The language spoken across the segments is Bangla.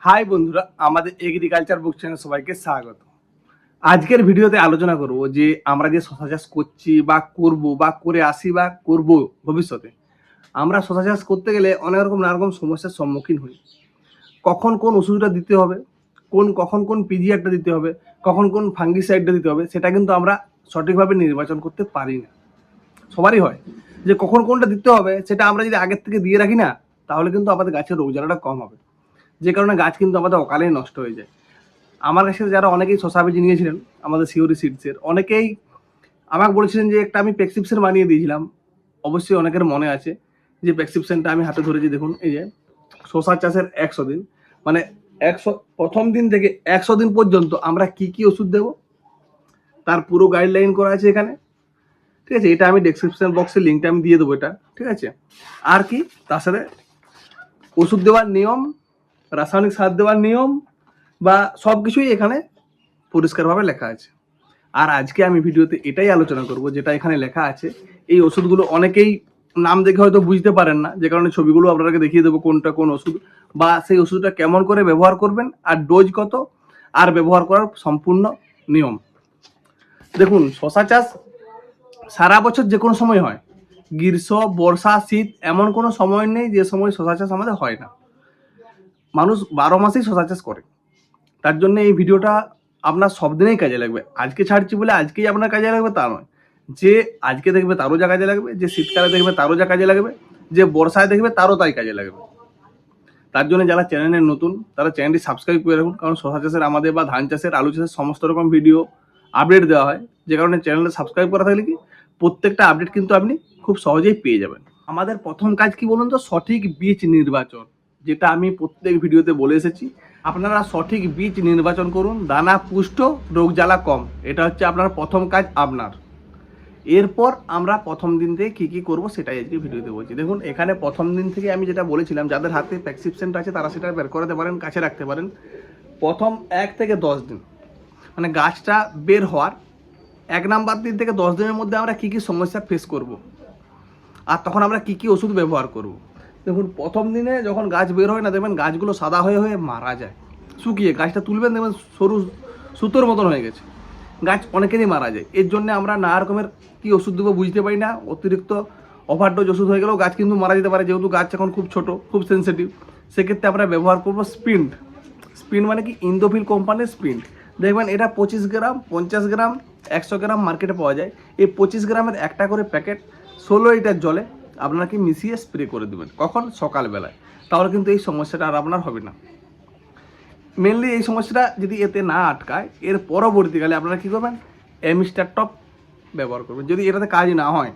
হাই বন্ধুরা, আমাদের এগ্রিকালচার বুক চ্যানেল সবাইকে স্বাগত। আজকের ভিডিওতে আলোচনা করব যে আমরা যে শশা চাষ করছি বা করব বা করে আসি বা করব ভবিষ্যতে, আমরা শশা চাষ করতে গেলে অনেক রকম নানা রকম সমস্যার সম্মুখীন হই। কখন কোন ওষুধটা দিতে হবে, কখন কোন পিজিআরটা দিতে হবে, কখন কোন ফাঙ্গিসাইডটা দিতে হবে, সেটা কিন্তু আমরা সঠিকভাবে নির্বাচন করতে পারি না। সবারই হয় যে কখন কোনটা দিতে হবে, সেটা আমরা যদি আগের থেকে দিয়ে রাখি না, তাহলে কিন্তু আমাদের গাছের রোগ জ্বালাটা কম হবে, যে কারণে গাছ কিন্তু আমাদের অকালেই নষ্ট হয়ে যায়। আমার কাছে যারা অনেকেই শশা বীজ নিয়েছিলেন আমাদের সিওরি সিডসের, অনেকেই আমাকে বলেছিলেন যে একটা আমি প্রেসক্রিপশন বানিয়ে দিয়েছিলাম। অবশ্যই অনেকের মনে আছে যে প্রেসক্রিপশনটা আমি হাতে ধরেছি। দেখুন, এই যে শশা চাষের 100 দিন, মানে 100 প্রথম দিন থেকে 100 দিন পর্যন্ত আমরা কি কি ওষুধ দেবো তার পুরো গাইডলাইন করা আছে এখানে। ঠিক আছে, এটা আমি ডেসক্রিপশন বক্সে লিঙ্কটা আমি দিয়ে দেবো এটা। ঠিক আছে, আর কি তার সাথে ওষুধ দেওয়ার নিয়ম, রাসায়নিক সার দেওয়ার নিয়ম বা সব কিছুই এখানে পরিষ্কারভাবে লেখা আছে। আর আজকে আমি ভিডিওতে এটাই আলোচনা করব যেটা এখানে লেখা আছে। এই ওষুধগুলো অনেকেই নাম দেখে হয়তো বুঝতে পারেন না, যে কারণে ছবিগুলো আপনাকে দেখিয়ে দেবো কোনটা কোন ওষুধ, বা সেই ওষুধটা কেমন করে ব্যবহার করবেন, আর ডোজ কত, আর ব্যবহার করার সম্পূর্ণ নিয়ম। দেখুন, শশা চাষ সারা বছর যে কোনো সময় হয়। গ্রীষ্ম, বর্ষা, শীত এমন কোনো সময় নেই যে সময় শশা চাষ আমাদের হয় না। মানুষ 12 মাসেই শশা চাষ করে। তার জন্য এই ভিডিওটা আপনার সব দিনেই কাজে লাগবে। আজকে ছাড়ছি বলে আজকেই আপনার কাজে লাগবে তা নয়। যে আজকে দেখবে তারও যা কাজে লাগবে, যে শীতকালে দেখবে তারও যা কাজে লাগবে, যে বর্ষায় দেখবে তারও তাই কাজে লাগবে। তার জন্য যারা চ্যানেলে নতুন তারা চ্যানেলটি সাবস্ক্রাইব করে রাখুন, কারণ শশা চাষের আমাদের বা ধান চাষের, আলু চাষের সমস্ত রকম ভিডিও আপডেট দেওয়া হয়। যে কারণে চ্যানেলটা সাবস্ক্রাইব করা থাকলে কি প্রত্যেকটা আপডেট কিন্তু আপনি খুব সহজেই পেয়ে যাবেন। আমাদের প্রথম কাজ কি বলুন তো, সঠিক বীজ নির্বাচন, যেটা আমি প্রত্যেক ভিডিওতে বলে এসেছি। আপনারা সঠিক বীজ নির্বাচন করুন, দানা পুষ্ট, রোগ জ্বালা কম। এটা হচ্ছে আপনার প্রথম কাজ আপনার। এরপর আমরা প্রথম দিন থেকে কী কী করবো সেটাই আজকে ভিডিওতে বলছি। দেখুন, এখানে প্রথম দিন থেকে আমি যেটা বলেছিলাম, যাদের হাতে প্রেসক্রিপশনটা আছে তারা সেটা বের করাতে পারেন, কাছে রাখতে পারেন। প্রথম 1 থেকে 10 দিন, মানে গাছটা বের হওয়ার 1 নাম্বার দিন থেকে 10 দিনের মধ্যে আমরা কী কী সমস্যা ফেস করব, আর তখন আমরা কী কী ওষুধ ব্যবহার করব। দেখুন, প্রথম দিনে যখন গাছ বের হয় না, দেখবেন গাছগুলো সাদা হয়ে হয়ে মারা যায়, শুকিয়ে। গাছটা তুলবেন, দেখবেন সরু সুতোর মতন হয়ে গেছে। গাছ অনেকেরই মারা যায়। এর জন্য আমরা নানা রকমের কী ওষুধ দেবো বুঝতে পারি না। অতিরিক্ত ওভারডোজ ওষুধ হয়ে গেলেও গাছ কিন্তু মারা যেতে পারে, যেহেতু গাছ এখন খুব ছোট, খুব সেন্সিটিভ। সেক্ষেত্রে আমরা ব্যবহার করবো স্পিন্ড। স্পিন্ড মানে কি, ইন্দোফিল কোম্পানির স্পিন্ড। দেখবেন এটা 25 গ্রাম, 50 গ্রাম, 100 গ্রাম মার্কেটে পাওয়া যায়। এই 25 গ্রামের একটা করে প্যাকেট 16 লিটার জলে আপনাকে মিশিয়ে স্প্রে করে দেবেন। কখন? সকালবেলায়। তাহলে কিন্তু এই সমস্যাটা আর আপনার হবে না। মেনলি এই সমস্যাটা যদি এতে না আটকায়, এর পরবর্তীকালে আপনারা কী করবেন, এমিস্টার টপ ব্যবহার করবেন। যদি এটাতে কাজ না হয়,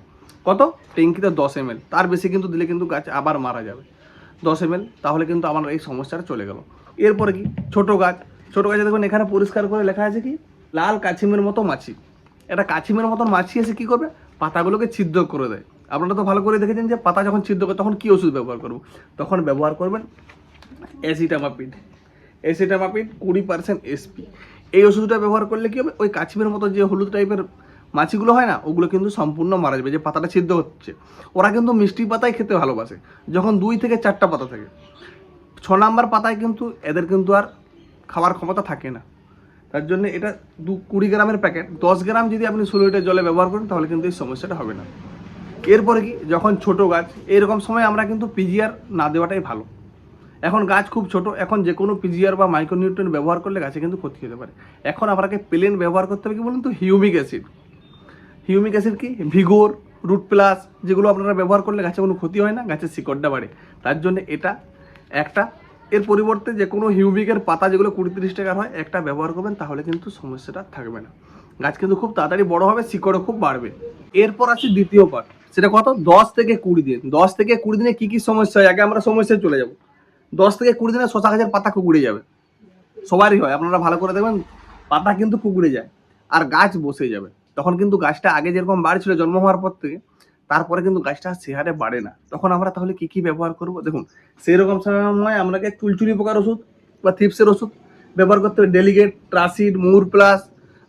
কত, ট্যাঙ্কিতে 10 ml, তার বেশি কিন্তু দিলে কিন্তু গাছ আবার মারা যাবে। 10 ml, তাহলে কিন্তু আমার এই সমস্যাটা চলে গেল। এরপরে কি, ছোটো গাছ, ছোটো গাছে দেখবেন এখানে পরিষ্কার করে লেখা আছে কি, লাল কাছিমের মতো মাছি। এটা কাছিমের মতন মাছি এসে কী করবে, পাতাগুলোকে ছিদ্র করে দেয়। আপনারা তো ভালো করে দেখেছেন যে পাতা যখন ছিদ্র করে তখন কী ওষুধ ব্যবহার করব, তখন ব্যবহার করবেন অ্যাসিটামাপিড। অ্যাসিটামাপিড 20% এসপি। এই ওষুধটা ব্যবহার করলে কী হবে, ওই কাছিমের মতো যে হলুদ টাইপের মাছিগুলো হয় না, ওগুলো কিন্তু সম্পূর্ণ মারা যাবে। যে পাতাটা ছিদ্র হচ্ছে, ওরা কিন্তু মিষ্টি পাতায় খেতে ভালোবাসে, যখন 2 থেকে 4টা পাতা থাকে। 6 নাম্বার পাতায় কিন্তু এদের কিন্তু আর খাওয়ার ক্ষমতা থাকে না। তার জন্য এটা 20 গ্রামের প্যাকেট, 10 গ্রাম যদি আপনি 16 লিটার জলে ব্যবহার করেন, তাহলে কিন্তু এই সমস্যাটা হবে না। এরপরে কি, যখন ছোট গাছ, এরকম সময় আমরা কিন্তু পিজিআর না দেওয়াটাই ভালো। এখন গাছ খুব ছোট, এখন যে কোনো পিজিআর বা মাইক্রোনিউট্রিয়েন্ট ব্যবহার করলে গাছে কিন্তু ক্ষতি হতে পারে। এখন আপনাকে প্লেন ব্যবহার করতে হবে কি বলুন তো, হিউমিক অ্যাসিড। হিউমিক অ্যাসিড কি, ভিগোর, রুট প্লাস, যেগুলো আপনারা ব্যবহার করলে গাছে কোনো ক্ষতি হয় না, গাছের শিকড়টা বাড়ে। তার জন্য এটা একটা। এর পরিবর্তে যে কোনো হিউমিকের পাতা যেগুলো 20-30 টাকার হয়, একটা ব্যবহার করবেন, তাহলে কিন্তু সমস্যাটা থাকবে না। গাছ কিন্তু খুব তাড়াতাড়ি বড় হবে, শিকড়ও খুব বাড়বে। এরপর আসি দ্বিতীয় পার্ট, সেটা কত, 10 থেকে 20 দিন। 10 থেকে 20 দিনে কী কী সমস্যা হয়, আগে আমরা সমস্যায় চলে যাব। 10 থেকে 20 দিনে শশা গাছের পাতা কুকুড়ে যাবে, সবারই হয়। আপনারা ভালো করে দেখবেন, পাতা কিন্তু কুকুড়ে যায় আর গাছ বসে যাবে। তখন কিন্তু গাছটা আগে যেরকম বাড়ছিল জন্ম হওয়ার পর থেকে, তারপরে কিন্তু গাছটা সে হারে বাড়ে না। তখন আমরা তাহলে কী কী ব্যবহার করব, দেখুন, সেরকম সময় আপনাকে চুলচুলি পোকার ওষুধ বা থ্রিপসের ওষুধ ব্যবহার করতে হবে। ডেলিগেট, ট্রাসিড, মুর প্লাস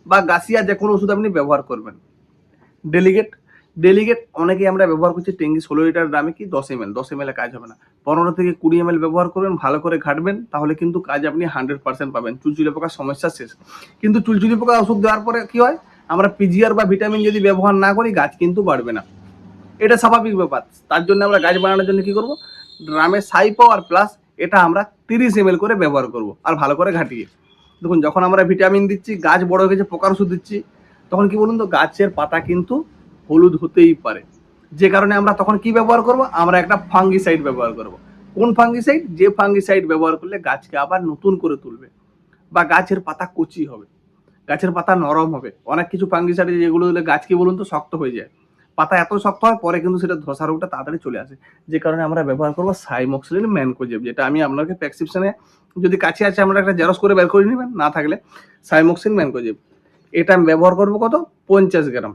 বা গাছিয়া, যে কোনো ওষুধ আপনি ব্যবহার করবেন। ডেলিগেট ডেলিগেট অনেকেই আমরা ব্যবহার করছি ট্যাঙ্কি 16 লিটার ড্রামে কি 10 ml, 10 ml কাজ হবে না, 15 থেকে 20 ml ব্যবহার করবেন, ভালো করে ঘাটবেন, তাহলে কিন্তু কাজ আপনি 100% পাবেন, চুলচুলে পোকার সমস্যা শেষ। কিন্তু চুলচুলি পোকা ওষুধ দেওয়ার পরে কি হয়, আমরা পিজিআর বা ভিটামিন যদি ব্যবহার না করি গাছ কিন্তু বাড়বে না, এটা স্বাভাবিক ব্যাপার। তার জন্য আমরা গাছ বাড়ানোর জন্য কি করব, ড্রামে সাই পাওয়ার প্লাস এটা আমরা 30 ml করে ব্যবহার করব, আর ভালো করে ঘাটিয়ে। দেখুন যখন আমরা ভিটামিন দিচ্ছি, গাছ বড় হয়ে গেছে, পোকার ওষুধ দিচ্ছি, তখন কি বলুন তো, গাছের পাতা কিন্তু হলুদ হতেই পারে, যে কারণে আমরা তখন কি ব্যবহার করব, আমরা একটা ফাঙ্গিসাইড ব্যবহার করব। কোন ফাঙ্গিসাইড? যে ফাঙ্গিসাইড ব্যবহার করলে গাছকে আবার নতুন করে তুলবে, বা গাছের পাতা কচি হবে, গাছের পাতা নরম হবে। অনেক কিছু ফাঙ্গিসাইড যেগুলো দিলে গাছ কি বলুন তো শক্ত হয়ে যায়, পাতা এত শক্ত হয় পরে কিন্তু সেটা ধসা রোগটা তাড়াতাড়ি চলে আসে, যে কারণে আমরা ব্যবহার করবো সাইমোক্সিলিন ম্যানকোজেব, যেটা আমি আপনাকে প্রেসক্রিপশনে যদি কাছে আছে আমরা একটা জেরক্স করে বের করে নেবেন, না থাকলে সাইমোক্সিলিন ম্যানকোজেব, এটা আমি ব্যবহার করবো কত, 50 গ্রাম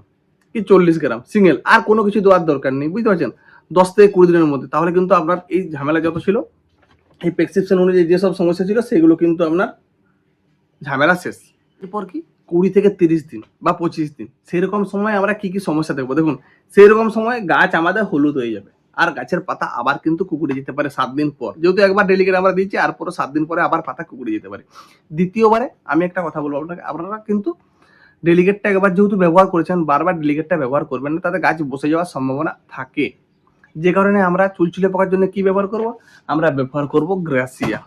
কি 40 গ্রাম সিঙ্গেল, আর কোনো কিছু দেওয়ার দরকার নেই, বুঝতে পারছেন, 10 থেকে 20 দিনের মধ্যে। তাহলে কিন্তু আপনার এই ঝামেলা যত ছিল, এই প্রেসক্রিপশন অনুযায়ী যেসব সমস্যা ছিল সেগুলো কিন্তু আপনার ঝামেলা শেষ। এরপর কি 20 থেকে 30 দিন বা 25 দিন, সেরকম সময় আমরা কি কি সমস্যা দেখবো, দেখুন সেরকম সময় গাছ আমাদের হলুদ হয়ে যাবে, আর গাছের পাতা আবার কিন্তু কুকুরে যেতে পারে 7 দিন পর, যেহেতু একবার ডেলিকেট আমরা দিচ্ছি, আর পরে 7 দিন পরে আবার পাতা কুকুরে যেতে পারে। দ্বিতীয়বারে আমি একটা কথা বলবো আপনাকে, আপনারা কিন্তু ডেলিকেটটা একবার যেহেতু ব্যবহার করেছেন, বারবার ডেলিকেটটা ব্যবহার করবেন না, তাতে গাছ বসে যাওয়ার সম্ভাবনা থাকে, যে কারণে আমরা চুলচুলে পোকার জন্য কি ব্যবহার করব, আমরা ব্যবহার করব গ্রাসিয়া।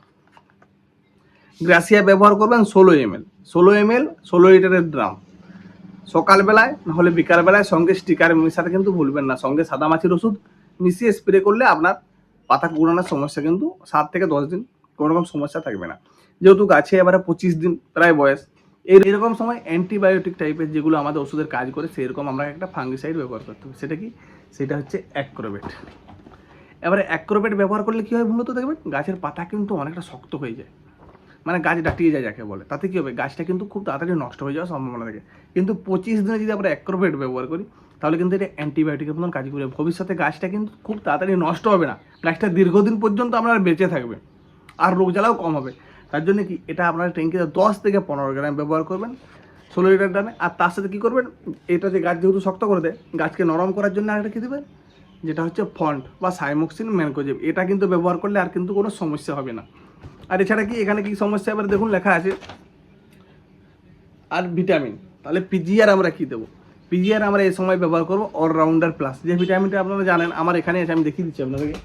গ্রাসিয়া ব্যবহার করবেন 16 ml, 16 লিটারের ড্রাম, সকালবেলায় নাহলে বিকালবেলায়, সঙ্গে স্টিকার মেশাতে কিন্তু ভুলবেন না, সঙ্গে সাদা মাছির ওষুধ মিশিয়ে স্প্রে করলে আপনার পাতা কুড়ানোর সমস্যা কিন্তু 7 থেকে 10 দিন কোনো রকম সমস্যা থাকবে না। যেহেতু গাছে এবারে 25 দিন প্রায় বয়স, এরকম সময় অ্যান্টিবায়োটিক টাইপের যেগুলো আমাদের ওষুধের কাজ করে, সেরকম আমরা একটা ফাঙ্গিসাইড ব্যবহার করতে হবে। সেটা কি? সেটা হচ্ছে অ্যাক্রোবেট। এবারে অ্যাক্রোবেট ব্যবহার করলে কী হয় মূলত দেখবেন, গাছের পাতা কিন্তু অনেকটা শক্ত হয়ে যায়, মানে গাছ ডাটিয়ে যায় যাকে বলে, তাতে কী হবে, গাছটা কিন্তু খুব তাড়াতাড়ি নষ্ট হয়ে যাওয়ার সম্ভাবনা থাকে। কিন্তু 25 দিনে যদি আমরা অ্যাক্রোবেট ব্যবহার করি, তাহলে কিন্তু এটা অ্যান্টিবায়োটিকের মতন কাজ করবে, ভবিষ্যতে গাছটা কিন্তু খুব তাড়াতাড়ি নষ্ট হবে না, গাছটা দীর্ঘদিন পর্যন্ত আপনার বেঁচে থাকবে, আর রোগ জ্বালাও কম হবে। তার জন্য কি, এটা আপনার ট্যাঙ্কিতে 10 থেকে 15 গ্রাম ব্যবহার করবেন 16 লিটার ড্রামে। আর তার সাথে কী করবেন, এটা যে গাছ যেহেতু শক্ত করে দেয়, গাছকে নরম করার জন্য আরেকটা কী দেবেন, যেটা হচ্ছে ফন্ট বা সাইমোক্সিন ম্যানকোজেব, এটা কিন্তু ব্যবহার করলে আর কিন্তু কোনো সমস্যা হবে না। আর এছাড়া কি এখানে কি সমস্যা, এবার দেখুন লেখা আছে আর ভিটামিন, তাহলে পিজিআর আমরা কি দেবো, পিজিআর আমরা এই সময় ব্যবহার করবো অলরাউন্ডার প্লাস, যে ভিটামিনটা আপনারা জানেন, আমার এখানে আছে, আমি দেখিয়ে দিচ্ছি আপনাদেরকে,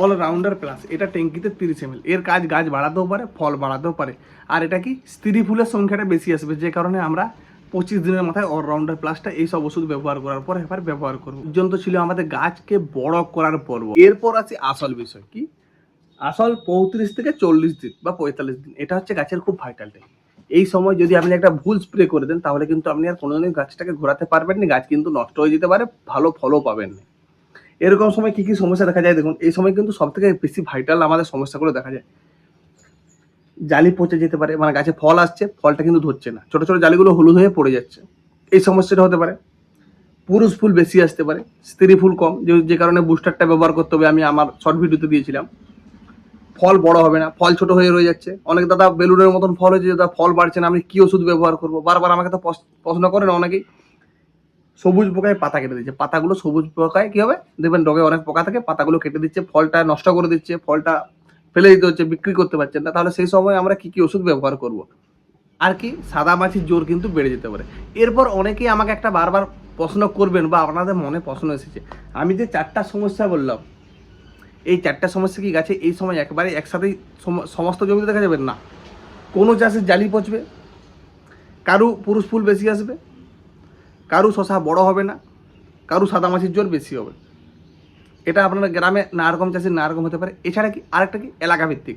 অলরাউন্ডার প্লাস, এটা ট্যাঙ্কিতে 30 ml, এর কাজ গাছ বাড়াতেও পারে, ফল বাড়াতেও পারে, আর এটা কি স্ত্রী ফুলের সংখ্যাটা বেশি আসবে, যে কারণে আমরা 25 দিনের মাথায় অলরাউন্ডার প্লাসটা এইসব ওষুধ ব্যবহার করার পর এবার ব্যবহার করবো। পর্যন্ত ছিল আমাদের গাছকে বড় করার পর্ব। এরপর আছে আসল বিষয়, কি আসল 35 থেকে 40 দিন বা 45 দিন, এটা হচ্ছে গাছের খুব ভাইটাল টাইম। এই সময় যদি আপনি একটা ভুল স্প্রে করে দেন, তাহলে কিন্তু আপনি আর কোনোদিন গাছটাকে ঘোরাতে পারবেন না, গাছ কিন্তু নষ্ট হয়ে যেতে পারে, ভালো ফলও পাবেন না। এরকম সময় কি কি সমস্যা দেখা যায় দেখুন, এই সময় কিন্তু সব থেকে বেশি ভাইটাল আমাদের সমস্যাগুলো দেখা যায়। জালি পচে যেতে পারে, মানে গাছে ফল আসছে, ফলটা কিন্তু ধরছে না, ছোট ছোট জালিগুলো হলুদ হয়ে পড়ে যাচ্ছে, এই সমস্যাটা হতে পারে। পুরুষ ফুল বেশি আসতে পারে, স্ত্রী ফুল কম, যে কারণে বুস্টারটা ব্যবহার করতে হবে, আমি আমার শর্ট ভিডিওতে দিয়েছিলাম। ফল বড় হবে না, ফল ছোট হয়ে রয়ে যাচ্ছে, অনেক দাদা বেলুনের মতন ফল হয়েছে, দাদা ফল বাড়ছে না, আমি কি ওষুধ ব্যবহার করবো, বারবার আমাকে তো প্রশ্ন করেন অনেকেই। সবুজ পোকায় পাতা কেটে দিচ্ছে, পাতাগুলো সবুজ পোকায় কি হবে দেখবেন, ডগে অনেক পোকা থাকে, পাতাগুলো কেটে দিচ্ছে, ফলটা নষ্ট করে দিচ্ছে, ফলটা ফেলে দিতে হচ্ছে, বিক্রি করতে পারছেন না, তাহলে সেই সময় আমরা কি কি ওষুধ ব্যবহার করব। আর কি সাদা মাছির জোর কিন্তু বেড়ে যেতে পারে। এরপর অনেকেই আমাকে একটা বারবার প্রশ্ন করবেন, বা আপনাদের মনে প্রশ্ন এসেছে, আমি যে 4টা সমস্যা বললাম, এই 4টা সমস্যা কি গাছে এই সময় একবারে একসাথেই সমস্ত জমিতে দেখা যাবে না? কোনো চাষের জালি পচবে, কারু পুরুষ ফুল বেশি আসবে, কারু শশা বড় হবে না, কারু সাদা মাছির জোর বেশি হবে। এটা আপনার গ্রামে না রকম চাষের না রকম হতে পারে। এছাড়া কি আরেকটা কি, এলাকা ভিত্তিক,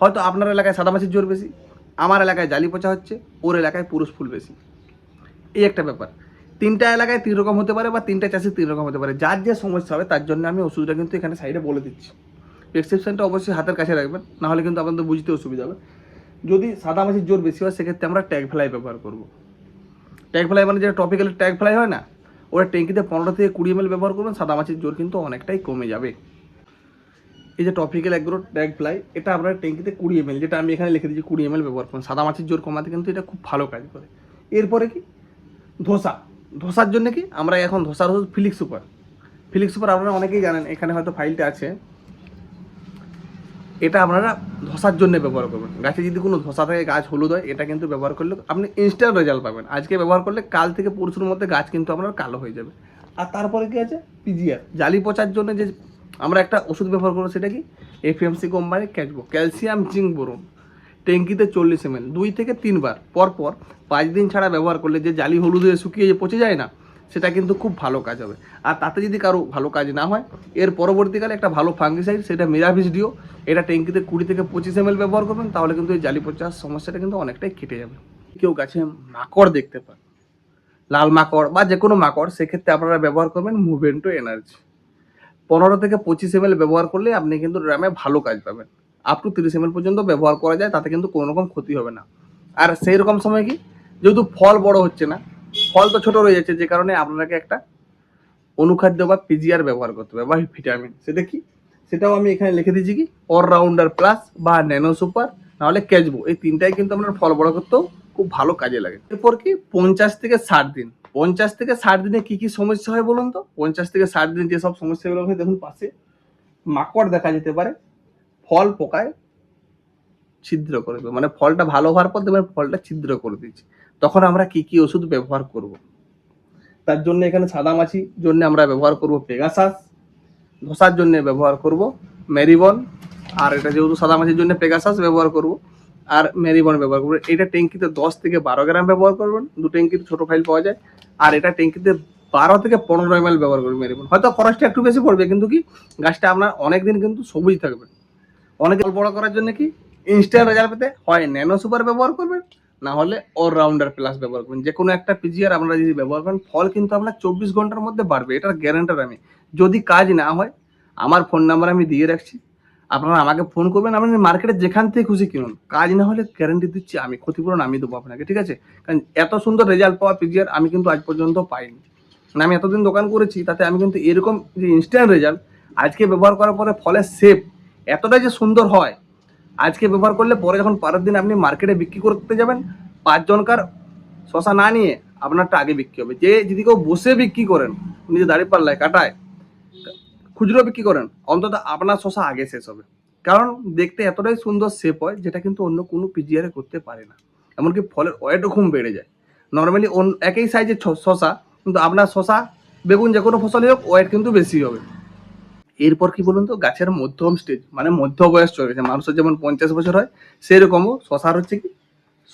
হয়তো আপনার এলাকায় সাদা মাছির জোর বেশি, আমার এলাকায় জালি পচা হচ্ছে, ওর এলাকায় পুরুষ ফুল বেশি, এই একটা ব্যাপার। 3টা এলাকায় 3 রকম হতে পারে, বা 3টা চাষে 3 রকম হতে পারে, যার যে সমস্যা হবে তার জন্য আমি ওষুধটা কিন্তু এখানে সাইডে বলে দিচ্ছি। প্রেসক্রিপশনটা অবশ্যই হাতের কাছে রাখবেন, নাহলে কিন্তু আপনাদের বুঝতে অসুবিধা হবে। যদি সাদা মাছির জোর বেশি হয়, সেক্ষেত্রে আমরা ট্যাগ ফ্লাই ব্যবহার করব। ট্যাগ ফ্লাই মানে যেটা টপিক্যাল ট্যাগ ফ্লাই হয় না, ওরা ট্যাঙ্কিতে 15 থেকে 20 ml ব্যবহার করবেন, সাদা মাছির জোর কিন্তু অনেকটাই কমে যাবে। এই যে টপিক্যাল অ্যাগ্রো ট্যাগ ফ্লাই, এটা আপনার ট্যাঙ্কিতে 20 ml, যেটা আমি এখানে লিখে দিচ্ছি 20 ml ব্যবহার করুন, সাদা মাছির জোর কমাতে কিন্তু এটা খুব ভালো কাজ করে। এরপরে কি ধসা, ধসার জন্য কি আমরা এখন ধসার ওষুধ ফিলিক্স সুপার। ফিলিক্স সুপার আপনারা অনেকেই জানেন, এখানে হয়তো ফাইলটা আছে। এটা আপনারা ধসার জন্য ব্যবহার করবেন। গাছে যদি কোনো ধসা থাকে, গাছ হলুদ হয়, এটা কিন্তু ব্যবহার করলে আপনি ইনস্ট্যান্ট রেজাল্ট পাবেন। আজকে ব্যবহার করলে কাল থেকে পরশুর মধ্যে গাছ কিন্তু আপনার কালো হয়ে যাবে। আর তারপরে কি আছে, পিজিআর জালি পচার জন্য যে আমরা একটা ওষুধ ব্যবহার করবো, সেটা কি এফএমসি কোম্পানির ক্যাচবো, ক্যালসিয়াম জিঙ্ক বোরন, ট্যাঙ্কিতে 40 ml 2 থেকে 3 বার পরপর 5 দিন ছাড়া ব্যবহার করলে যে জালি হলুদ হয়ে শুকিয়ে যে পচে যায় না, সেটা কিন্তু খুব ভালো কাজ হবে। আর তাতে যদি কারো ভালো কাজ না হয়, এর পরবর্তীকালে একটা ভালো ফাঙ্গিসাইড, সেটা মিরাভিস ডিও, এটা ট্যাঙ্কিতে 20 থেকে 25 ml ব্যবহার করবেন, তাহলে কিন্তু এই জালি পচার সমস্যাটা কিন্তু অনেকটাই কেটে যাবে। কেউ গাছে মাকড় দেখতে পান, লাল মাকড় বা যে কোনো মাকড়, সেক্ষেত্রে আপনারা ব্যবহার করবেন মুভেন্টো এনার্জি। 15 থেকে 25 ml ব্যবহার করলে আপনি কিন্তু ড্রামে ভালো কাজ পাবেন। আপ টু 30 ml পর্যন্ত ব্যবহার করা যায়, তাতে কিন্তু কোনো রকম ক্ষতি হবে না। আর সেই রকম সময় কি, যেহেতু ফল বড় হচ্ছে না, ফল তো ছোট রয়ে যাচ্ছে, যে কারণে আপনাকে একটা অনুখাদ্য বা পিজিআর ব্যবহার করতে হবে বা ভিটামিন। সেটা কি, সেটাও আমি এখানে লিখে দিচ্ছি কি, অলরাউন্ডার প্লাস বা ন্যানো সুপার, নাহলে ক্যাচবো, এই তিনটাই কিন্তু আপনার ফল বড় করতেও খুব ভালো কাজে লাগে। এরপর কি 50 থেকে 60 দিন, 50 থেকে 60 দিনে কি কি সমস্যা হয় বলুন তো? 50 থেকে 60 দিন যেসব সমস্যাগুলো হয়, দেখুন পাশে মাকড় দেখা যেতে পারে, ফল পোকায় ছিদ্র করে দেবে, মানে ফলটা ভালো হওয়ার পর দেখবেন ফলটা ছিদ্র করে দিচ্ছে। তখন আমরা কি কি ওষুধ ব্যবহার করব? তার জন্য এখানে সাদামাছি জন্য আমরা ব্যবহার করব পেগাসাস, ধসার জন্য ব্যবহার করব মেরিবন, আর এটা যেহেতু সাদামাছির জন্য পেগাসাস ব্যবহার করব আর মেরিবন ব্যবহার করবো। এটা ট্যাঙ্কিতে 10 থেকে 12 গ্রাম ব্যবহার করবেন, 2 ট্যাঙ্কিতে ছোট ফাইল পাওয়া যায়। আর এটা ট্যাঙ্কিতে 12 থেকে 15 ml ব্যবহার করবেন মেরিবন। হয়তো খরচটা একটু বেশি পড়বে, কিন্তু কি গাছটা আপনার অনেকদিন কিন্তু সবুজ থাকবে। অনেক বড় করার জন্য কি ইনস্ট্যান্ট রেজাল্ট পেতে হয় ন্যানো সুপার ব্যবহার করবেন, না হলে অলরাউন্ডার প্লাস ব্যবহার করবেন। যে কোনো একটা পিজিআর আপনারা যদি ব্যবহার করেন, ফল কিন্তু আপনার 24 ঘন্টার মধ্যে বাড়বে, এটার গ্যারান্টার আমি। যদি কাজ না হয়, আমার ফোন নাম্বার আমি দিয়ে রাখছি, আপনারা আমাকে ফোন করবেন, আপনি মার্কেটে যেখান থেকে খুশি কিনুন, কাজ না হলে গ্যারান্টি দিচ্ছি আমি, ক্ষতিপূরণ আমি দেবো আপনাকে, ঠিক আছে? কারণ এত সুন্দর রেজাল্ট পাওয়া পিজিআর আমি কিন্তু আজ পর্যন্ত পাইনি। মানে আমি এতদিন দোকান করেছি, তাতে আমি কিন্তু এরকম যে ইনস্ট্যান্ট রেজাল্ট আজকে ব্যবহার করার পরে ফলের শেপ এতটাই যে সুন্দর হয়, আজকে ব্যবহার করলে পরে যখন পরের দিন আপনি মার্কেটে বিক্রি করতে যাবেন, 5 জনকার শশা না নিয়ে আপনারটা আগে বিক্রি হবে। যে যদি কেউ বসে বিক্রি করেন, নিজে দাঁড়িয়ে পাল্লায় কাটায় খুচরো বিক্রি করেন, অন্তত আপনার শশা আগে শেষ হবে। কারণ দেখতে এতটাই সুন্দর শেপ হয়, যেটা কিন্তু অন্য কোনো পিজিআরে করতে পারে না। এমনকি ফলের ওয়েটও খুব বেড়ে যায়। নর্মালি একই সাইজের শশা, কিন্তু আপনার শশা বেগুন যে কোনো ফসলই হোক, ওয়েট কিন্তু বেশি হবে। এরপর কি বলুন তো, গাছের মধ্যম স্টেজ, মানে মধ্য বয়স চলে গেছে, মানুষের যেমন 50 বছর হয়, সেরকমও শশার হচ্ছে কি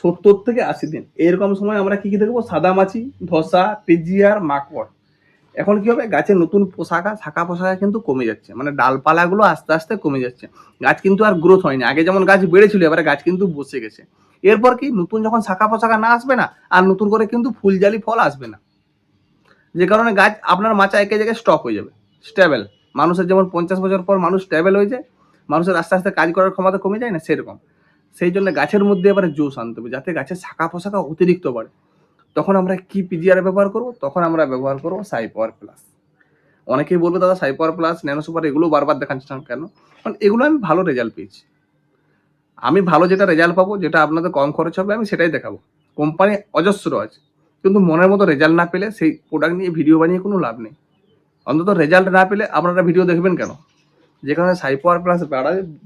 70 থেকে 80 দিন। এরকম সময় আমরা কি কি দেখবো, সাদামাছি, ধসা, পিজিআর, মাকড়। এখন কি হবে, গাছের নতুন শাখা পোশাকা কিন্তু কমে যাচ্ছে, মানে ডালপালাগুলো আস্তে আস্তে কমে যাচ্ছে। গাছ কিন্তু আর গ্রোথ হয়নি। আগে যেমন গাছ বেড়েছিল, এবারে গাছ কিন্তু বসে গেছে। এরপর কি, নতুন যখন শাখা পোশাকা না আসবে না, আর নতুন করে কিন্তু ফুলজালি ফল আসবে না, যে কারণে গাছ আপনার মাচা একে জায়গায় স্টপ হয়ে যাবে, স্টেবল। মানুষের যেমন 50 বছর পর মানুষ স্টেবল হয়ে যায়, মানুষের আস্তে আস্তে কাজ করার ক্ষমতা কমে যায় না, সেরকম। সেই জন্য গাছের মধ্যে এবারে জোশ আনতে হবে, যাতে গাছের শাখা পোশাকা অতিরিক্ত বাড়ে। তখন আমরা কি পিজিআর ব্যবহার করব? তখন আমরা ব্যবহার করব সাইপাওয়ার প্লাস। অনেকেই বলবে, দাদা সাইপাওয়ার প্লাস, ন্যানো সুপার এগুলো বারবার দেখাচ্ছেন কেন? কারণ এগুলো আমি ভালো রেজাল্ট পেয়েছি। আমি ভালো যেটা রেজাল্ট পাবো, যেটা আপনাদের কম খরচ হবে, আমি সেটাই দেখাবো। কোম্পানি অজস্র আছে, কিন্তু মনের মতো রেজাল্ট না পেলে সেই প্রোডাক্ট নিয়ে ভিডিও বানিয়ে কোনো লাভ নেই। অন্তত রেজাল্ট না পেলে আপনারা ভিডিও দেখবেন কেন? যে কারণে সাইপাওয়ার প্লাস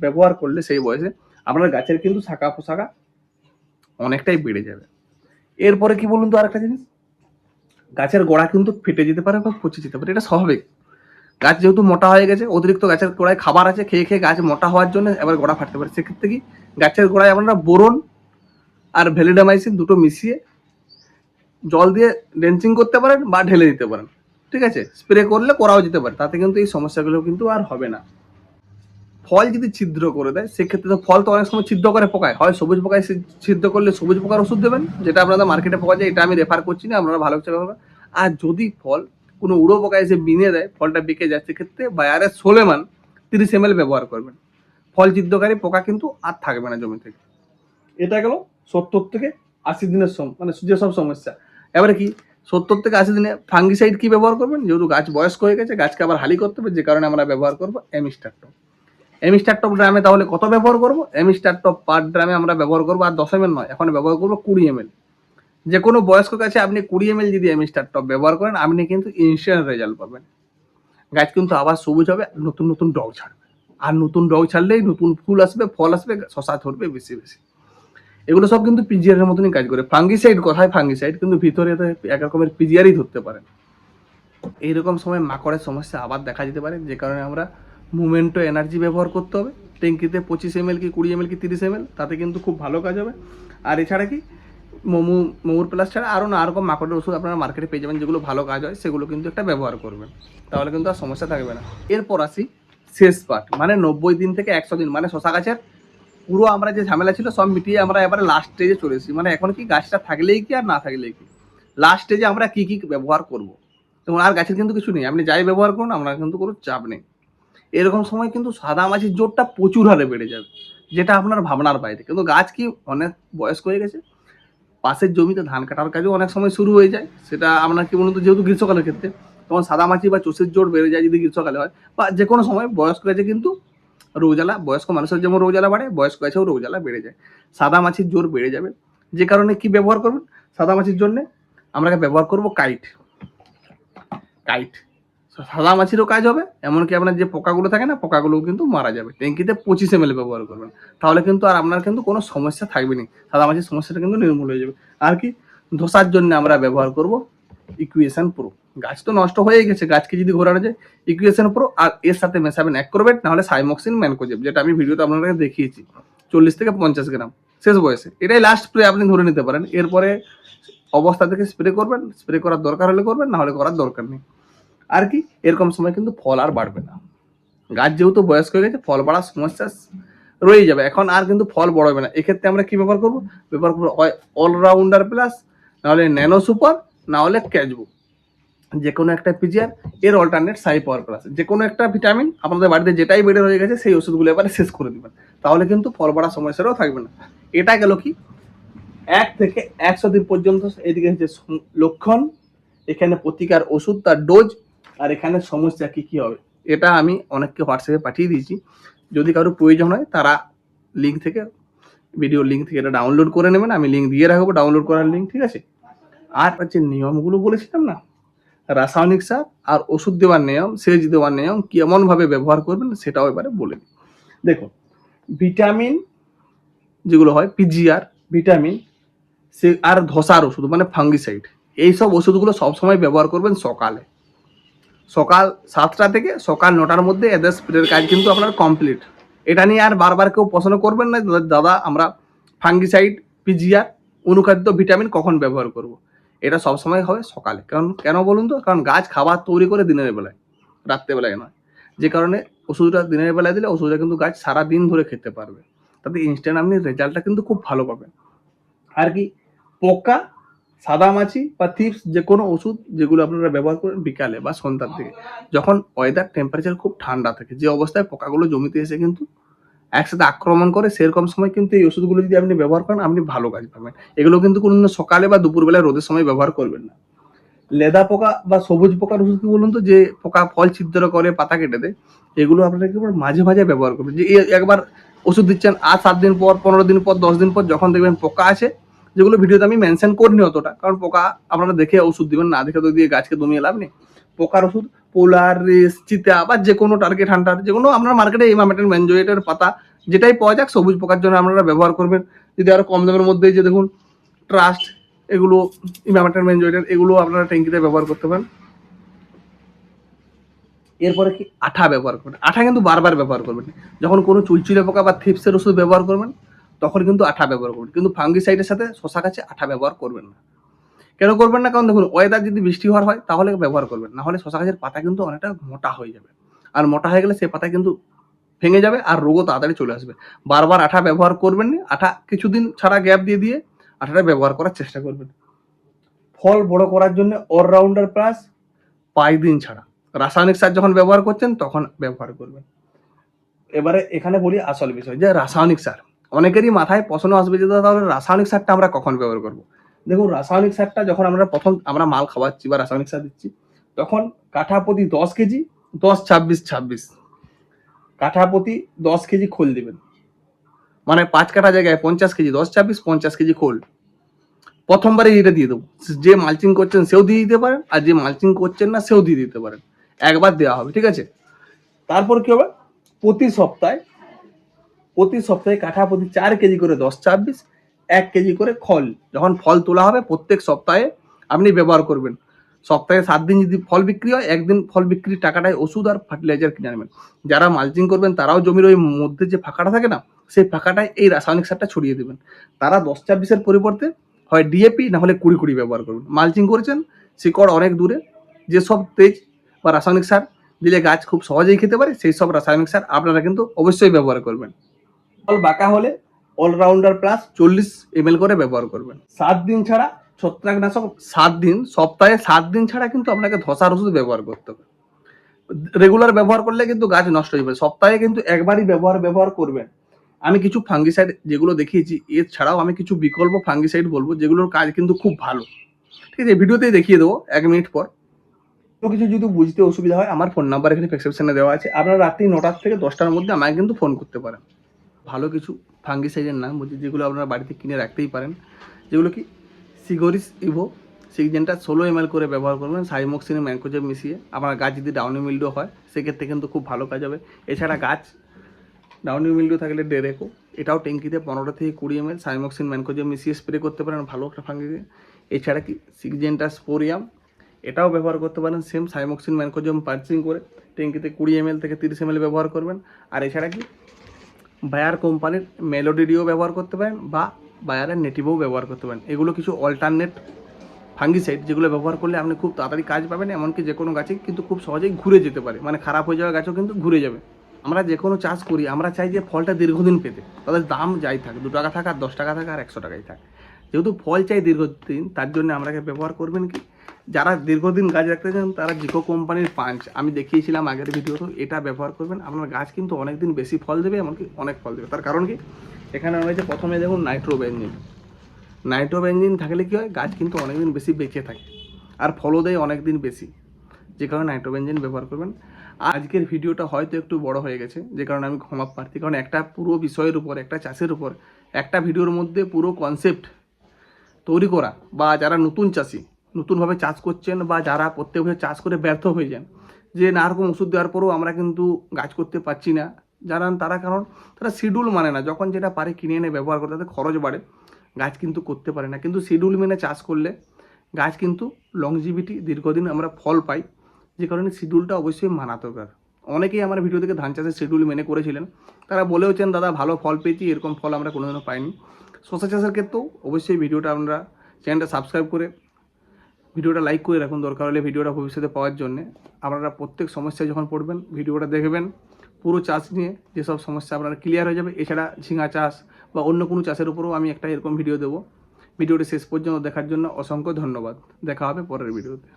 ব্যবহার করলে সেই বয়সে আপনার গাছের কিন্তু শাখা পোশাকা অনেকটাই বেড়ে যাবে। এরপরে কি বলুন তো, আরেকটা জিনিস, গাছের গোড়া কিন্তু ফেটে যেতে পারে বা পচে যেতে পারে, এটা স্বাভাবিক। গাছ যেহেতু মোটা হয়ে গেছে, অতিরিক্ত গাছের গোড়ায় খাবার আছে, খেয়ে খেয়ে গাছ মোটা হওয়ার জন্য এবার গোড়া ফাটতে পারে। সেক্ষেত্রে কি, গাছের গোড়ায় আপনারা বোরন আর ভ্যালিডামাইসিন দুটো মিশিয়ে জল দিয়ে ড্রেঞ্চিং করতে পারেন বা ঢেলে দিতে পারেন, ঠিক আছে? স্প্রে করলে করাও যেতে পারে, তাতে কিন্তু এই সমস্যাগুলো কিন্তু আর হবে না। ফল যদি ছিদ্র করে দেয়, সেক্ষেত্রে তো ফল তো অনেক সময় ছিদ্র করে পোকায়, হয় সবুজ পোকায় ছিদ্র করলে সবুজ পোকার ওষুধ দেবেন, যেটা আপনাদের মার্কেটে পাওয়া যায়, এটা আমি রেফার করছি না, আপনারা ভালো করে করবেন। আর যদি ফল কোনো উড়ো পোকায় এসে বিনে দেয়, ফলটা বেঁকে যায়, সেক্ষেত্রে বায়ারের সোলেমান 30 ml ব্যবহার করবেন। ফল ছিদ্রকারী পোকা কিন্তু আর থাকবে না জমি থেকে। এটা গেল 70 থেকে 80 দিনের মানে যেসব সমস্যা। এবারে কি 70 থেকে 80 দিনে ফাঙ্গিসাইড কি ব্যবহার করবেন? যেহেতু গাছ বয়স্ক হয়ে গেছে, গাছকে আবার হালি করতে হবে, যে কারণে আমরা ব্যবহার করবো এমিস্টারটপ। এমিস্টারটপ ড্রামে তাহলে কত ব্যবহার করবো? এমিস্টারটপ পার ড্রামে আমরা ব্যবহার করবো আর 10 ml নয়, এখন ব্যবহার করবো 20 ml। যে কোনো বয়স্ক গাছে আপনি 20 ml যদি এমিস্টার টপ ব্যবহার করেন, আপনি কিন্তু ইনস্ট্যান্ট রেজাল্ট পাবেন। গাছ কিন্তু আবার সবুজ হবে, নতুন নতুন ডগ ছাড়বে, আর নতুন ডগ ছাড়লেই নতুন ফুল আসবে, ফল আসবে, শশা ধরবে বেশি বেশি। এগুলো সব কিন্তু পিজিআর এর মতনই কাজ করে। ফাঙ্গিসাইড কথায় ফাঙ্গিসাইড, কিন্তু ভিতরে তো এক রকমের পিজিআরই ধরতে পারে। এইরকম সময় মাকড়ের সমস্যা আবার দেখা যেতে পারে, যে কারণে আমরা মুমেন্টো এনার্জি ব্যবহার করতে হবে। ট্যাঙ্কিতে 25 ml কি 20 ml কি 30 ml, তাতে কিন্তু খুব ভালো কাজ হবে। আর এছাড়া কি মমুর প্লাস ছাড়া আরও নানা রকম মাকড়ের ওষুধ আপনারা মার্কেটে পেয়ে যাবেন, যেগুলো ভালো কাজ হয়, সেগুলো কিন্তু একটা ব্যবহার করবেন, তাহলে কিন্তু আর সমস্যা থাকবে না। এরপর আসি শেষ পার্ট, মানে 90 দিন থেকে 100 দিন, মানে শশা গাছের পুরো আমরা যে ঝামেলা ছিল সব মিটিয়ে আমরা এবারে লাস্ট স্টেজে চলে এসেছি। মানে এখন কি গাছটা থাকলেই কি আর না থাকলেই কি, লাস্ট স্টেজে আমরা কি কি ব্যবহার করব। এবং আর গাছের কিন্তু কিছু নেই, আপনি যাই ব্যবহার করুন, আমরা কিন্তু কোনো চাপ নেই। এরকম সময় কিন্তু সাদা মাছির জোরটা প্রচুর হারে বেড়ে যাবে, যেটা আপনার ভাবনার বাইরে। কিন্তু গাছ কি অনেক বয়স্ক হয়ে গেছে, পাশের জমিতে ধান কাটার কাজও অনেক সময় শুরু হয়ে যায়। সেটা আপনার কি বলুন তো, যেহেতু গ্রীষ্মকালের ক্ষেত্রে তখন সাদা মাছি বা চষের জোর বেড়ে যায় যদি গ্রীষ্মকালে হয়, বা যে কোনো সময় বয়স্ক গাছে কিন্তু রোগ জ্বালা, বয়স্ক মানুষের যেমন রোগ জ্বালা বাড়ে, বয়স্ক গাছেও রোগ জ্বালা বেড়ে যায়। সাদা মাছির জোর বেড়ে যাবে, যে কারণে কি ব্যবহার করবেন সাদা মাছির জন্য, আমরা ব্যবহার করব কাইট। কাইট সাদা মাছিরও কাজ হবে, এমনকি আপনার যে পোকাগুলো থাকে না, পোকাগুলোও কিন্তু মারা যাবে। ট্যাঙ্কিতে 25 ml ব্যবহার করবেন, তাহলে কিন্তু আর আপনার কিন্তু কোনো সমস্যা থাকবে না, সাদা মাছির সমস্যাটা কিন্তু নির্মূল হয়ে যাবে। আর কি ধসার জন্য আমরা ব্যবহার করব ইকুয়েশন প্রো। গাছ তো নষ্ট হয়ে গেছে, গাছকে যদি ঘোরানো যায় ইকুয়েশন প্রো, আর এর সাথে মেশাবেন অ্যাক্রোবেট, নাহলে সাইমক্সিন ম্যানকোজেব, যেটা আমি ভিডিওতে আপনাদেরকে দেখিয়েছি, 40 থেকে 50 গ্রাম শেষ বয়সে। এটাই লাস্ট স্প্রে আপনি ধরে নিতে পারেন। এরপরে অবস্থা থেকে স্প্রে করবেন, স্প্রে করার দরকার হলে করবেন, না হলে করার দরকার নেই। আর কি এরকম সময় কিন্তু ফল আর বাড়বে না, গাছ যেহেতু বয়স্ক হয়ে গেছে, ফল বাড়ার সমস্যা রয়ে যাবে, এখন আর কিন্তু ফল বড় হবে না। এক্ষেত্রে আমরা কি ব্যবহার করবো, ব্যবহার করবো হয় অলরাউন্ডার প্লাস, নাহলে ন্যানো সুপার, না হলে ক্যাচবুক, যে কোনো একটা পিজিআর, এর অল্টারনেট সাই পাওয়ার প্লাস, যে কোনো একটা ভিটামিন আপনাদের বাড়িতে যেটাই বেড়ে রয়ে গেছে সেই ওষুধগুলো এবারে শেষ করে দিবেন, তাহলে কিন্তু ফল বাড়ার সমস্যাটাও থাকবে না। এটা গেল কি 1 থেকে 100 দিন পর্যন্ত। এদিকে হচ্ছে লক্ষণ, এখানে প্রতিকার ওষুধ তার ডোজ, আর এখানে সমস্যা কি কি হবে। এটা আমি অনেককে হোয়াটসঅ্যাপে পাঠিয়ে দিয়েছি, যদি কারো প্রয়োজন হয় তারা লিঙ্ক থেকে, ভিডিও লিঙ্ক থেকে এটা ডাউনলোড করে নেবেন, আমি লিঙ্ক দিয়ে রাখবো, ডাউনলোড করার লিঙ্ক, ঠিক আছে। আর যে নিয়মগুলো বলেছিলাম না, রাসায়নিক সার আর ওষুধ দেওয়ার নিয়ম, সেচ দেওয়ার নিয়ম কেমনভাবে ব্যবহার করবেন সেটাও এবারে বলে দিই। দেখুন, ভিটামিন যেগুলো হয় পিজিআর, ভিটামিন, সে আর ধসার ওষুধ মানে ফাঙ্গিসাইড, এইসব ওষুধগুলো সবসময় ব্যবহার করবেন সকালে, সকাল 7টা থেকে সকাল 9টার মধ্যে এদের স্প্রের কাজ কিন্তু আপনার কমপ্লিট। এটা নিয়ে আর বারবার কেউ প্রশ্ন করবেন না দাদা আমরা ফাঙ্গিসাইড, পিজিআর, অনুখাদ্য, ভিটামিন কখন ব্যবহার করব। এটা সবসময় হবে সকালে। কারণ কেন বলুন তো, কারণ গাছ খাবার তৈরি করে দিনের বেলায়, রাত্রেবেলায় নয়, যে কারণে ওষুধটা দিনের বেলায় দিলে ওষুধটা কিন্তু গাছ সারা দিন ধরে খেতে পারবে, তাতে ইনস্ট্যান্ট আপনি রেজাল্টটা কিন্তু খুব ভালো পাবেন। আর কি পোকা, সাদা মাছি বা থিপস, যে কোনো ওষুধ যেগুলো আপনারা ব্যবহার করেন বিকালে বা সন্ধ্যার দিকে, যখন ওয়েদার টেম্পারেচার খুব ঠান্ডা থাকে, যে অবস্থায় পোকাগুলো জমিতে এসে কিন্তু একসাথে আক্রমণ করে, সেরকম সময় কিন্তু এই ওষুধগুলো যদি আপনি ব্যবহার করেন, আপনি ভালো কাজ পাবেন। এগুলো কিন্তু কোনো সকালে বা দুপুরবেলায় রোদের সময় ব্যবহার করবেন না। লেদা পোকা বা সবুজ পোকার ওষুধ কি বলুন তো, যে পোকা ফল ছিদ্র করে, পাতা কেটে দেয়, এগুলো আপনারা কি মাঝে মাঝে ব্যবহার করবেন। যে একবার ওষুধ দিচ্ছেন, আর 7 দিন পর, 15 দিন পর, 10 দিন পর যখন দেখবেন পোকা আছে, যেগুলো ভিডিওতে আমি মেনশন করিনি অতটা, কারণ পোকা আপনারা দেখে ওষুধ দিবেন, না দেখে তো দিয়ে গাছকে দমিয়ে লাভ নেই। পোকার ওষুধ পোলারিস, চিতা বা যে কোনো টার্গেট হান্টার, যে কোনো আপনার মার্কেটে ইমামেটেন, বেনজোয়েটের পাতা যেটাই পাওয়া যাক, সবুজ পোকার জন্য আপনারা ব্যবহার করবেন। যদি আরো কম দামের মধ্যে, যে দেখুন ট্রাস্ট, এগুলো ইমামেটেন, বেনজোয়েটের, এগুলো আপনারা ট্যাঙ্কিতে ব্যবহার করতে পারেন। এরপরে কি আঠা ব্যবহার করবেন। আঠা কিন্তু বারবার ব্যবহার করবেন, যখন কোনো চুলচুলে পোকা বা থিপসের ওষুধ ব্যবহার করবেন তখন কিন্তু আঠা ব্যবহার করবেন, কিন্তু ফাঙ্গিসাইডের সাথে শশা গাছে আঠা ব্যবহার করবেন না। কেন করবেন না, কারণ দেখুন ওয়েদার যদি বৃষ্টি হওয়ার হয় তাহলে ব্যবহার করবেন, না হলে শশা গাছের পাতা কিন্তু অনেকটা মোটা হয়ে যাবে, আর মোটা হয়ে গেলে সেই পাতা কিন্তু ভেঙে যাবে, আর রোগও তাড়াতাড়ি চলে আসবে। বারবার আঠা ব্যবহার করবেন না, আঠা কিছুদিন ছাড়া গ্যাপ দিয়ে দিয়ে আঠাটা ব্যবহার করার চেষ্টা করবেন। ফল বড় করার জন্য অলরাউন্ডার প্লাস 5 দিন ছাড়া রাসায়নিক সার যখন ব্যবহার করছেন তখন ব্যবহার করবেন। এবারে এখানে বলি আসল বিষয়, যে রাসায়নিক সার, অনেকেরই মাথায় প্রশ্ন আসবে যে তাহলে রাসায়নিক সারটা আমরা কখন ব্যবহার করব। দেখুন, রাসায়নিক সারটা যখন আমরা মাল খাওয়াচ্ছি বা রাসায়নিক সার দিচ্ছি, তখন কাঠা প্রতি 10 কেজি 10-26-26, কাঠা প্রতি 10 কেজি খোল দিবেন, মানে 5 কাঠা জায়গায় 50 কেজি 10-26, 50 কেজি খোল। প্রথমবারে এটা দিয়ে দেবো। যে মালচিং করছেন সেও দিয়ে দিতে পারেন, আর যে মালচিং করছেন না সেও দিয়ে দিতে পারেন, একবার দেওয়া হবে, ঠিক আছে। তারপর কি হবে, প্রতি সপ্তাহে কাঠা প্রতি 4 কেজি করে 10-26 1 কেজি করে খল যখন ফল তোলা হবে প্রত্যেক সপ্তাহে আপনি ব্যবহার করবেন। সপ্তাহে 7 দিন যদি ফল বিক্রি হয়, একদিন ফল বিক্রির টাকাটায় ওষুধ আর ফার্টিলাইজার কিনে আনবেন। যারা মালচিং করবেন তারাও জমির ওই মধ্যে যে ফাঁকাটা থাকে না, সেই ফাঁকাটায় এই রাসায়নিক সারটা ছড়িয়ে দেবেন। তারা 10-26-এর পরিবর্তে হয় ডিএপি না হলে 20-20 ব্যবহার করবেন। মালচিং করেছেন, শিকড় অনেক দূরে, যেসব তেজ বা রাসায়নিক সার দিলে গাছ খুব সহজেই খেতে পারে সেই সব রাসায়নিক সার আপনারা কিন্তু অবশ্যই ব্যবহার করবেন। ফল বাঁকা হলে অলরাউন্ডার প্লাস 40 ml করে ব্যবহার করবেন। 7 দিন ছাড়া ছত্রাকনাশক, 7 দিন, সপ্তাহে 7 দিন ছাড়া কিন্তু আপনাকে ধসার ওষুধ ব্যবহার করতে হবে। রেগুলার ব্যবহার করলে কিন্তু গাছ নষ্ট হয়ে যাবে। সপ্তাহে কিন্তু একবারই ব্যবহার করবেন। আমি কিছু ফাঙ্গিসাইড যেগুলো দেখিয়েছি, এছাড়াও আমি কিছু বিকল্প ফাঙ্গিসাইড বলবো যেগুলোর কাজ কিন্তু খুব ভালো, ঠিক আছে। ভিডিওতেই দেখিয়ে দেবো 1 মিনিট পর। কোনো কিছু যদি বুঝতে অসুবিধা হয় আমার ফোন নাম্বার এখানে প্রেসক্রিপশনে দেওয়া আছে, আপনারা রাত্রি 9টা থেকে 10টার মধ্যে আমাকে কিন্তু ফোন করতে পারেন। ভালো কিছু ফাঙ্গিসাইডের নাম বলছি যেগুলো আপনারা বাড়িতে কিনে রাখতেই পারেন, যেগুলো কি সিগোরিস ইভো সিগজেনটা 16 ml করে ব্যবহার করবেন সাইমোক্সিন ম্যানকোজেব মিশিয়ে। আপনার গাছ যদি ডাউনি মিল্ডিউ হয় সেক্ষেত্রে কিন্তু খুব ভালো কাজ হবে। এছাড়া গাছ ডাউনি মিল্ডিউ থাকলে ডেরেকো, এটাও ট্যাঙ্কিতে 15 থেকে 20 ml সাইমোক্সিন ম্যানকোজেব মিশিয়ে স্প্রে করতে পারেন, ভালো একটা ফাঙ্গি। এছাড়া কি সিগজেন্টা স্পোরিয়াম, এটাও ব্যবহার করতে পারেন সেম সাইমোক্সিন ম্যানকোজেব পার্চিং করে ট্যাঙ্কিতে 20 ml থেকে 30 ml ব্যবহার করবেন। আর এছাড়া কি বায়ার কোম্পানির মেলোডিডিও ব্যবহার করতে পারেন বা বায়ারের নেটিভও ব্যবহার করতে পারেন। এগুলো কিছু অল্টারনেট ফাঙ্গিসাইড যেগুলো ব্যবহার করলে আপনি খুব তাড়াতাড়ি কাজ পাবেন, এমনকি যে কোনো গাছে কিন্তু খুব সহজেই ঘুরে যেতে পারে, মানে খারাপ হয়ে যাওয়া গাছও কিন্তু ঘুরে যাবে। আমরা যে কোনো চাষ করি আমরা চাই যে ফলটা দীর্ঘদিন পেতে, তাদের দাম যাই থাক, 2 টাকা থাক আর 10 টাকা থাক আর 100 টাকাই থাক, যেহেতু ফল চাই দীর্ঘদিন, তার জন্য আমরাকে ব্যবহার করবেন কি, যারা দীর্ঘদিন গাছ রাখতে চান তারা জিকো কোম্পানির পাঞ্চ আমি দেখিয়েছিলাম আগের ভিডিওতে, এটা ব্যবহার করবেন। আপনার গাছ কিন্তু অনেক দিন বেশি ফল দেবে, এমনকি অনেক ফল দেবে। তার কারণ কি, এখানে রয়েছে প্রথমে দেখুন নাইট্রোবেনজিন থাকলে কি হয়, গাছ কিন্তু অনেকদিন বেশি বেঁচে থাকে আর ফলও দেয় অনেক দিন বেশি, যে কারণে নাইট্রোবেনজিন ব্যবহার করবেন। আজকের ভিডিওটা হয়তো একটু বড় হয়ে গেছে, যে কারণে আমি ক্ষমা প্রার্থী, কারণ একটা পুরো বিষয়ের উপর, একটা চাষের উপর একটা ভিডিওর মধ্যে পুরো কনসেপ্ট তৈরি করা, বা যারা নতুন চাষি নতুনভাবে চাষ করছেন বা যারা প্রত্যেক বছর চাষ করে ব্যর্থ হয়ে যান, যে নানা রকম ওষুধ দেওয়ার পরেও আমরা কিন্তু গাছ করতে পারছি না, জানান তারা, কারণ তারা শিডিউল মানে না, যখন যেটা পারে কিনে এনে ব্যবহার করতে, তাদের খরচ বাড়ে, গাছ কিন্তু করতে পারে না। কিন্তু শিডিউল মেনে চাষ করলে গাছ কিন্তু লংজিভিটি দীর্ঘদিন আমরা ফল পাই, যে কারণে শিডিউলটা অবশ্যই মানা দরকার। অনেকেই আমার ভিডিও থেকে ধান চাষের শিডিউল মেনে করেছিলেন, তারা বলেওছেন দাদা ভালো ফল পেয়েছি, এরকম ফল আমরা কোনোদিনও পাইনি। শসা চাষের ক্ষেত্রেও অবশ্যই ভিডিওটা আমরা চ্যানেলটা সাবস্ক্রাইব করে ভিডিওটা লাইক করে রাখুন, দরকার হলে ভিডিওটা ভবিষ্যতে পাওয়ার জন্যে। আপনারা প্রত্যেক সমস্যায় যখন পড়বেন ভিডিওটা দেখবেন, পুরো চাষ নিয়ে যেসব সমস্যা আপনারা ক্লিয়ার হয়ে যাবে। এছাড়া ঝিঙা চাষ বা অন্য কোনো চাষের উপরেও আমি একটা এরকম ভিডিও দেবো। ভিডিওটি শেষ পর্যন্ত দেখার জন্য অসংখ্য ধন্যবাদ। দেখা হবে পরের ভিডিওতে।